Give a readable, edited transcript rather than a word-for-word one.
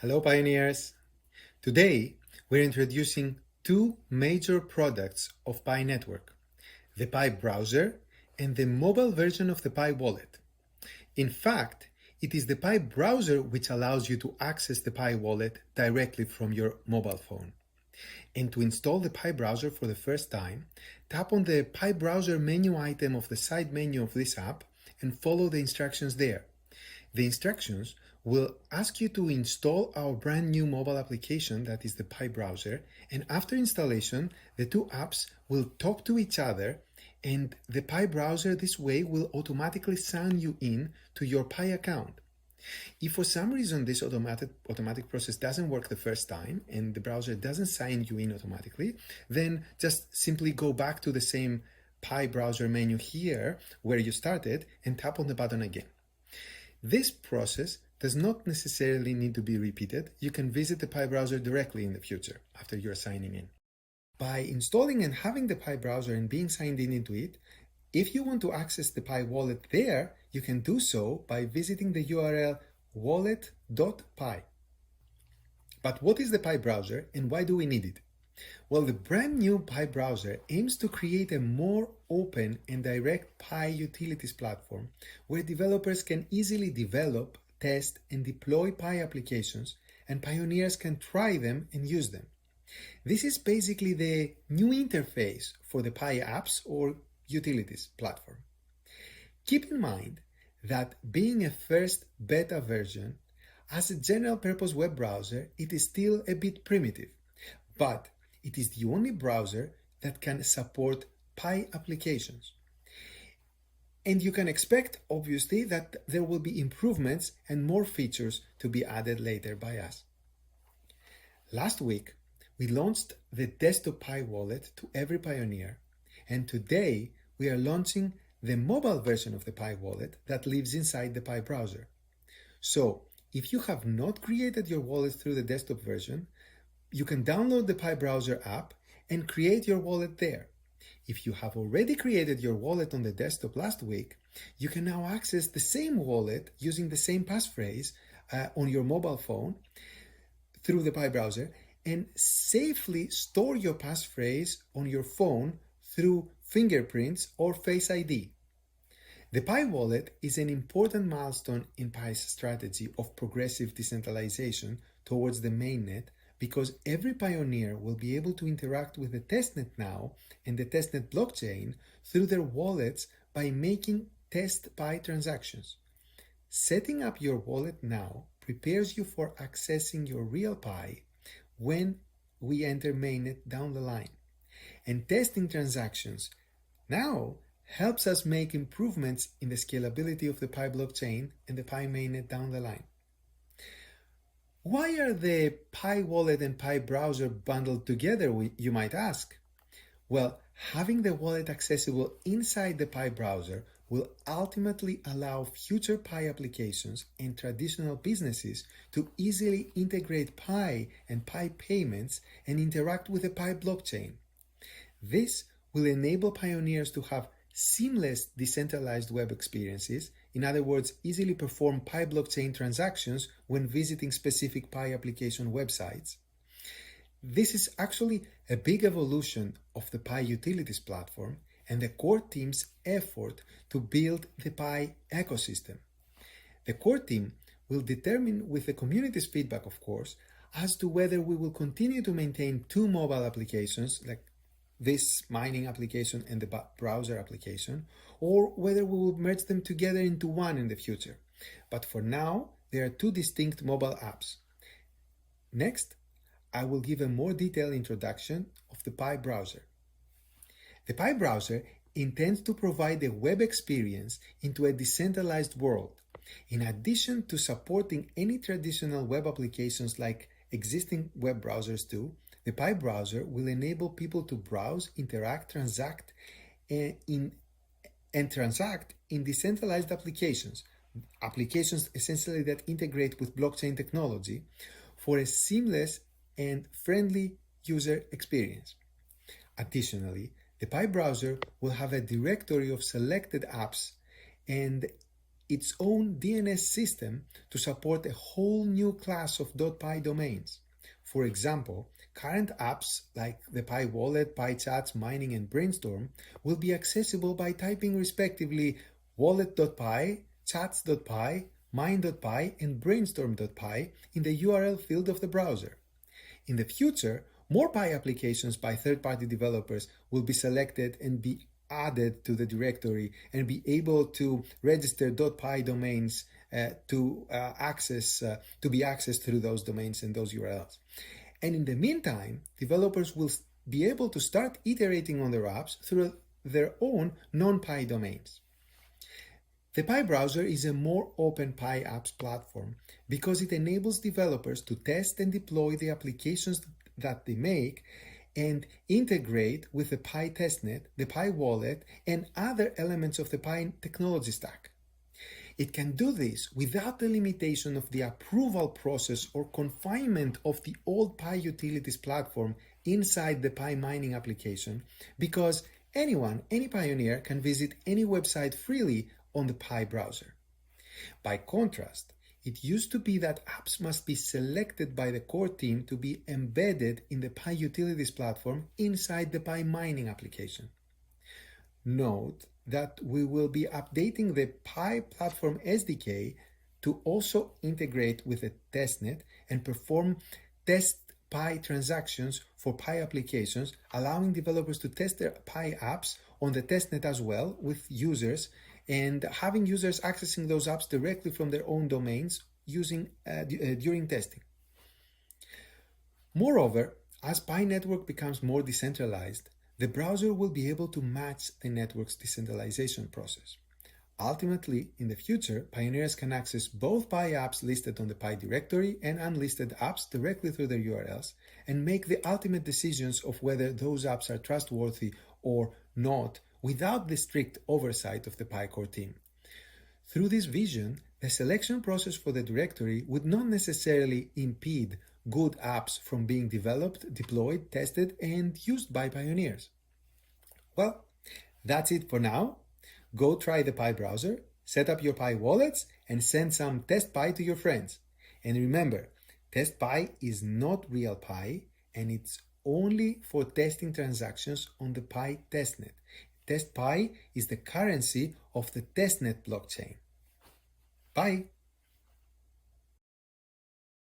Hello pioneers! Today we're introducing two major products of Pi Network, the Pi browser and the mobile version of the Pi wallet. In fact, it is the Pi browser which allows you to access the Pi wallet directly from your mobile phone. And to install the Pi browser for the first time, tap on the Pi browser menu item of the side menu of this app and follow the instructions there. The instructions will ask you to install our brand new mobile application that is the Pi browser, and after installation, the two apps will talk to each other, and the Pi browser this way will automatically sign you in to your Pi account. If for some reason this automatic process doesn't work the first time and the browser doesn't sign you in automatically, then just simply go back to the same Pi browser menu here where you started and tap on the button again. This process does not necessarily need to be repeated. You can visit the Pi browser directly in the future after you're signing in. By installing and having the Pi browser and being signed in into it, if you want to access the Pi wallet there, you can do so by visiting the URL wallet.pi. But what is the Pi browser and why do we need it? Well, the brand new Pi browser aims to create a more open and direct Pi utilities platform where developers can easily develop, test, and deploy Pi applications, and pioneers can try them and use them. This is basically the new interface for the Pi apps or utilities platform. Keep in mind that being a first beta version, as a general purpose web browser, it is still a bit primitive, but it is the only browser that can support Pi applications. And you can expect, obviously, that there will be improvements and more features to be added later by us. Last week, we launched the desktop Pi wallet to every pioneer, and today we are launching the mobile version of the Pi wallet that lives inside the Pi browser. So, if you have not created your wallet through the desktop version, you can download the Pi browser app and create your wallet there. If you have already created your wallet on the desktop last week, you can now access the same wallet using the same passphrase on your mobile phone through the Pi browser and safely store your passphrase on your phone through fingerprints or Face ID. The Pi wallet is an important milestone in Pi's strategy of progressive decentralization towards the mainnet, because every pioneer will be able to interact with the testnet now and the testnet blockchain through their wallets by making test Pi transactions. Setting up your wallet now prepares you for accessing your real Pi when we enter mainnet down the line. And testing transactions now helps us make improvements in the scalability of the Pi blockchain and the Pi mainnet down the line. Why are the Pi wallet and Pi browser bundled together, you might ask? Well, having the wallet accessible inside the Pi browser will ultimately allow future Pi applications and traditional businesses to easily integrate Pi and Pi payments and interact with the Pi blockchain. This will enable pioneers to have seamless decentralized web experiences, in other words, easily perform Pi blockchain transactions when visiting specific Pi application websites. This is actually a big evolution of the Pi utilities platform and the core team's effort to build the Pi ecosystem. The core team will determine, with the community's feedback of course, as to whether we will continue to maintain two mobile applications like this mining application and the browser application, or whether we will merge them together into one in the future. But for now, there are two distinct mobile apps. Next, I will give a more detailed introduction of the Pi browser. The Pi browser intends to provide a web experience into a decentralized world. In addition to supporting any traditional web applications like existing web browsers do, the Pi browser will enable people to browse, interact, transact in decentralized applications essentially that integrate with blockchain technology for a seamless and friendly user experience. Additionally, the Pi browser will have a directory of selected apps, and its own DNS system to support a whole new class of .pi domains. For example, current apps like the Pi Wallet, Pi Chats, Mining, and Brainstorm will be accessible by typing respectively wallet.pi, chats.pi, mine.pi, and brainstorm.pi in the URL field of the browser. In the future, more Pi applications by third-party developers will be selected and be added to the directory and be able to register .pi domains to be accessed through those domains and those URLs. And in the meantime, developers will be able to start iterating on their apps through their own non-Pi domains. The Pi browser is a more open Pi apps platform because it enables developers to test and deploy the applications that they make and integrate with the Pi testnet, the Pi wallet, and other elements of the Pi technology stack. It can do this without the limitation of the approval process or confinement of the old Pi utilities platform inside the Pi mining application, because anyone, any pioneer, can visit any website freely on the Pi browser. By contrast, it used to be that apps must be selected by the core team to be embedded in the Pi utilities platform inside the Pi mining application. Note that we will be updating the Pi platform SDK to also integrate with the testnet and perform test Pi transactions for Pi applications, allowing developers to test their Pi apps on the testnet as well with users, and having users accessing those apps directly from their own domains during testing. Moreover, as Pi network becomes more decentralized, the browser will be able to match the network's decentralization process. Ultimately, in the future, pioneers can access both Pi apps listed on the Pi directory and unlisted apps directly through their URLs and make the ultimate decisions of whether those apps are trustworthy or not without the strict oversight of the Pi core team. Through this vision, the selection process for the directory would not necessarily impede good apps from being developed, deployed, tested, and used by pioneers. Well, that's it for now. Go try the Pi browser, set up your Pi wallets, and send some test Pi to your friends. And remember, test Pi is not real Pi, and it's only for testing transactions on the Pi testnet. Test Pi is the currency of the testnet blockchain. Bye.